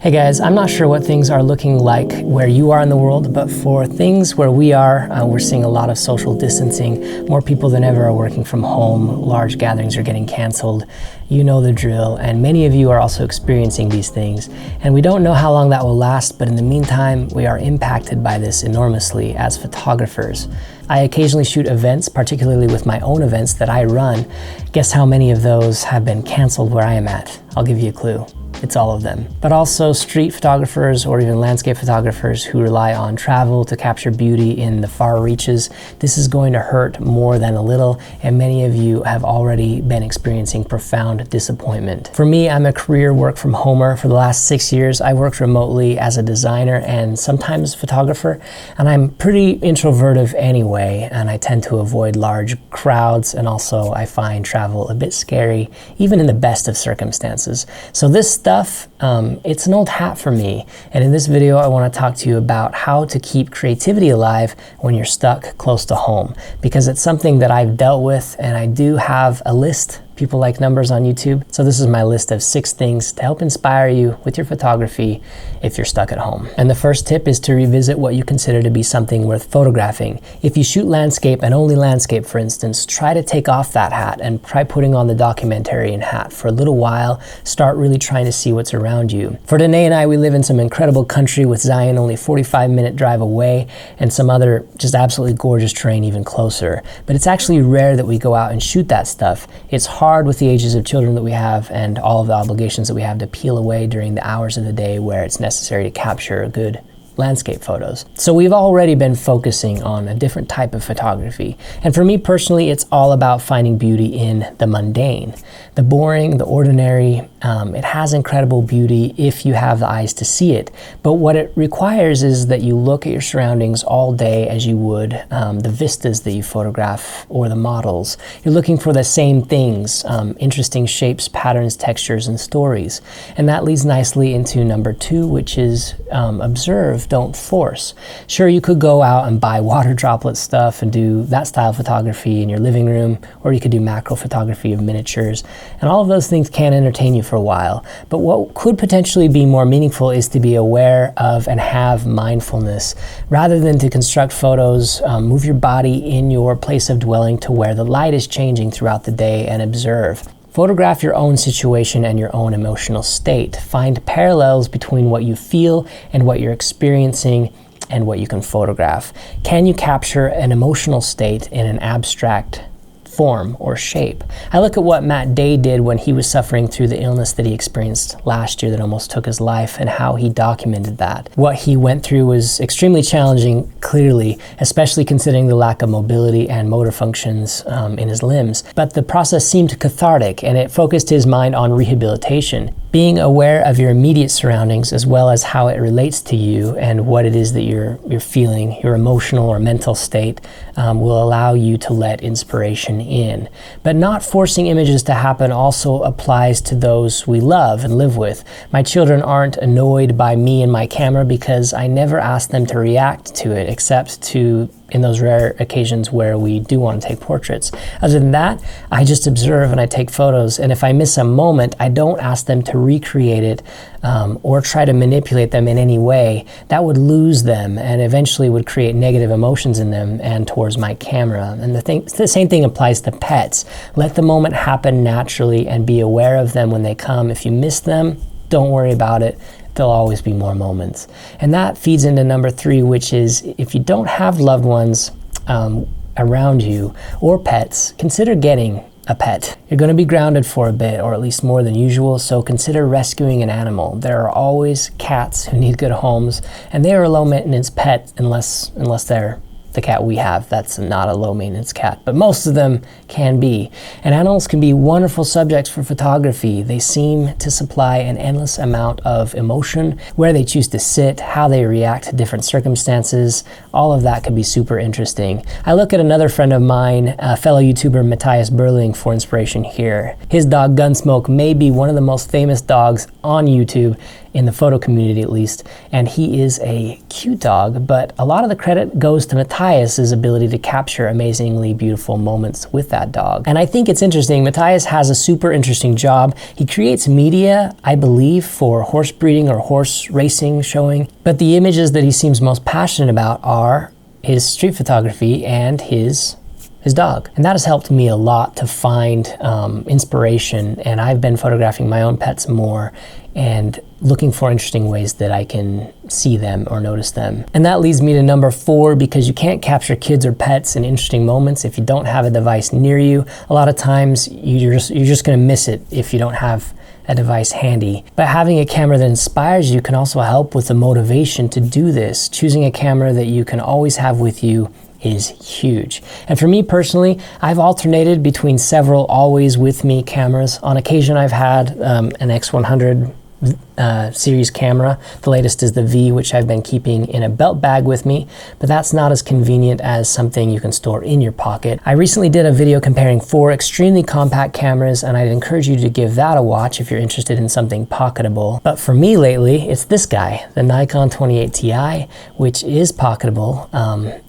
Hey guys, I'm not sure what things are looking like where you are in the world, but for things where we are, we're seeing a lot of social distancing. More people than ever are working from home. Large gatherings are getting canceled. You know the drill, and many of you are also experiencing these things. And we don't know how long that will last, but in the meantime, we are impacted by this enormously as photographers. I occasionally shoot events, particularly with my own events that I run. Guess how many of those have been canceled where I am at? I'll give you a clue. It's all of them. But also street photographers or even landscape photographers who rely on travel to capture beauty in the far reaches. This is going to hurt more than a little, and many of you have already been experiencing profound disappointment. For me, I'm a career work from homer. For the last 6 years, I worked remotely as a designer and sometimes photographer, and I'm pretty introverted anyway, and I tend to avoid large crowds, and also I find travel a bit scary, even in the best of circumstances. So this stuff, it's an old hat for me. And in this video, I want to talk to you about how to keep creativity alive when you're stuck close to home, because it's something that I've dealt with, and I do have a list. People like numbers on YouTube. So this is my list of 6 things to help inspire you with your photography if you're stuck at home. And the first tip is to revisit what you consider to be something worth photographing. If you shoot landscape and only landscape, for instance, try to take off that hat and try putting on the documentarian hat for a little while. Start really trying to see what's around you. For Danae and I, we live in some incredible country with Zion only 45-minute drive away and some other just absolutely gorgeous terrain even closer. But it's actually rare that we go out and shoot that stuff. It's hard with the ages of children that we have and all of the obligations that we have to peel away during the hours of the day where it's necessary to capture good landscape photos. So we've already been focusing on a different type of photography. And for me personally, it's all about finding beauty in the mundane, the boring, the ordinary. It has incredible beauty if you have the eyes to see it. But what it requires is that you look at your surroundings all day as you would the vistas that you photograph or the models. You're looking for the same things, interesting shapes, patterns, textures, and stories. And that leads nicely into number 2, which is observe, don't force. Sure, you could go out and buy water droplet stuff and do that style of photography in your living room, or you could do macro photography of miniatures. And all of those things can entertain you for a while. But what could potentially be more meaningful is to be aware of and have mindfulness. Rather than to construct photos, move your body in your place of dwelling to where the light is changing throughout the day and observe. Photograph your own situation and your own emotional state. Find parallels between what you feel and what you're experiencing and what you can photograph. Can you capture an emotional state in an abstract form or shape? I look at what Matt Day did when he was suffering through the illness that he experienced last year that almost took his life, and how he documented that. What he went through was extremely challenging, clearly, especially considering the lack of mobility and motor functions in his limbs. But the process seemed cathartic, and it focused his mind on rehabilitation. Being aware of your immediate surroundings as well as how it relates to you and what it is that you're feeling, your emotional or mental state, will allow you to let inspiration in. But not forcing images to happen also applies to those we love and live with. My children aren't annoyed by me and my camera because I never ask them to react to it, except to in those rare occasions where we do want to take portraits. Other than that, I just observe and I take photos, and if I miss a moment, I don't ask them to recreate it or try to manipulate them in any way. That would lose them and eventually would create negative emotions in them and towards my camera. And the same thing applies to pets. Let the moment happen naturally and be aware of them when they come. If you miss them, don't worry about it. There'll always be more moments. And that feeds into number 3, which is if you don't have loved ones around you or pets, consider getting a pet. You're going to be grounded for a bit, or at least more than usual, so consider rescuing an animal. There are always cats who need good homes, and they are a low maintenance pet unless they're the cat we have. That's not a low maintenance cat, but most of them can be. And animals can be wonderful subjects for photography. They seem to supply an endless amount of emotion, where they choose to sit, how they react to different circumstances. All of that could be super interesting. I look at another friend of mine, fellow YouTuber Matthias Berling, for inspiration here. His dog Gunsmoke may be one of the most famous dogs on YouTube in the photo community at least, and he is a cute dog, but a lot of the credit goes to Matthias's ability to capture amazingly beautiful moments with that dog. And I think it's interesting, Matthias has a super interesting job. He creates media, I believe, for horse breeding or horse racing showing, but the images that he seems most passionate about are his street photography and his dog. And that has helped me a lot to find inspiration, and I've been photographing my own pets more and looking for interesting ways that I can see them or notice them. And that leads me to number 4, because you can't capture kids or pets in interesting moments if you don't have a device near you. A lot of times you're just gonna miss it if you don't have a device handy. But having a camera that inspires you can also help with the motivation to do this. Choosing a camera that you can always have with you is huge. And for me personally, I've alternated between several always with me cameras. On occasion I've had an X100 series camera. The latest is the V, which I've been keeping in a belt bag with me, but that's not as convenient as something you can store in your pocket. I recently did a video comparing 4 extremely compact cameras, and I'd encourage you to give that a watch if you're interested in something pocketable. But for me lately, it's this guy, the Nikon 28 Ti, which is pocketable,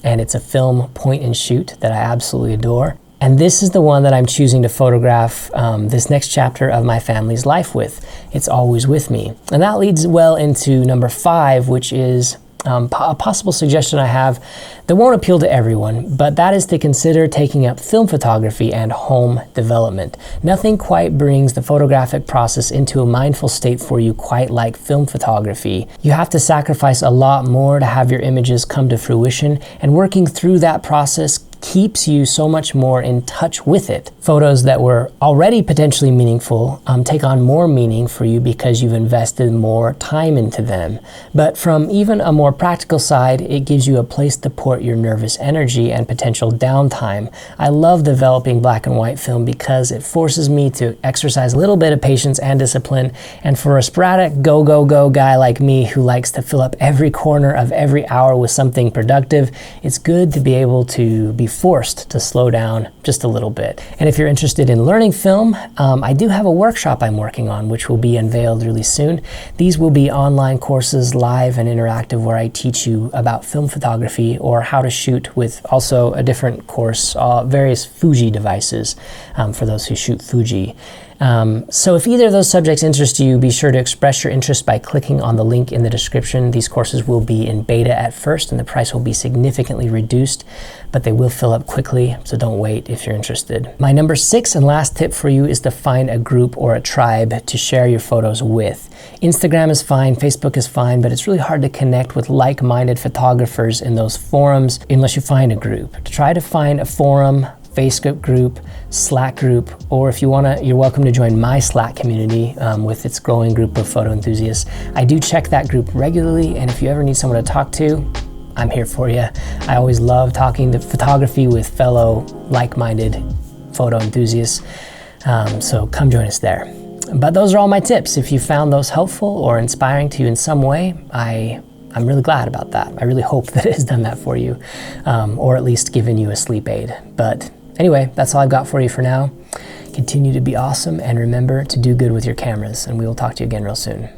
and it's a film point and shoot that I absolutely adore. And this is the one that I'm choosing to photograph this next chapter of my family's life with. It's always with me. And that leads well into number 5, which is a possible suggestion I have that won't appeal to everyone, but that is to consider taking up film photography and home development. Nothing quite brings the photographic process into a mindful state for you quite like film photography. You have to sacrifice a lot more to have your images come to fruition, and working through that process keeps you so much more in touch with it. Photos that were already potentially meaningful take on more meaning for you because you've invested more time into them. But from even a more practical side, it gives you a place to port your nervous energy and potential downtime. I love developing black and white film because it forces me to exercise a little bit of patience and discipline. And for a sporadic go guy like me who likes to fill up every corner of every hour with something productive, it's good to be able to be forced to slow down just a little bit. And if you're interested in learning film, I do have a workshop I'm working on, which will be unveiled really soon. These will be online courses, live and interactive, where I teach you about film photography or how to shoot with also a different course, various Fuji devices for those who shoot Fuji. So if either of those subjects interest you, be sure to express your interest by clicking on the link in the description. These courses will be in beta at first, and the price will be significantly reduced, but they will fill up quickly, so don't wait if you're interested. My number 6 and last tip for you is to find a group or a tribe to share your photos with. Instagram is fine, Facebook is fine, but it's really hard to connect with like-minded photographers in those forums unless you find a group. Try to find a forum, Facebook group, Slack group, or if you wanna, you're welcome to join my Slack community with its growing group of photo enthusiasts. I do check that group regularly, and if you ever need someone to talk to, I'm here for you. I always love talking to photography with fellow like-minded photo enthusiasts, so come join us there. But those are all my tips. If you found those helpful or inspiring to you in some way, I'm really glad about that. I really hope that it has done that for you, or at least given you a sleep aid. But anyway, that's all I've got for you for now. Continue to be awesome, and remember to do good with your cameras, and we will talk to you again real soon.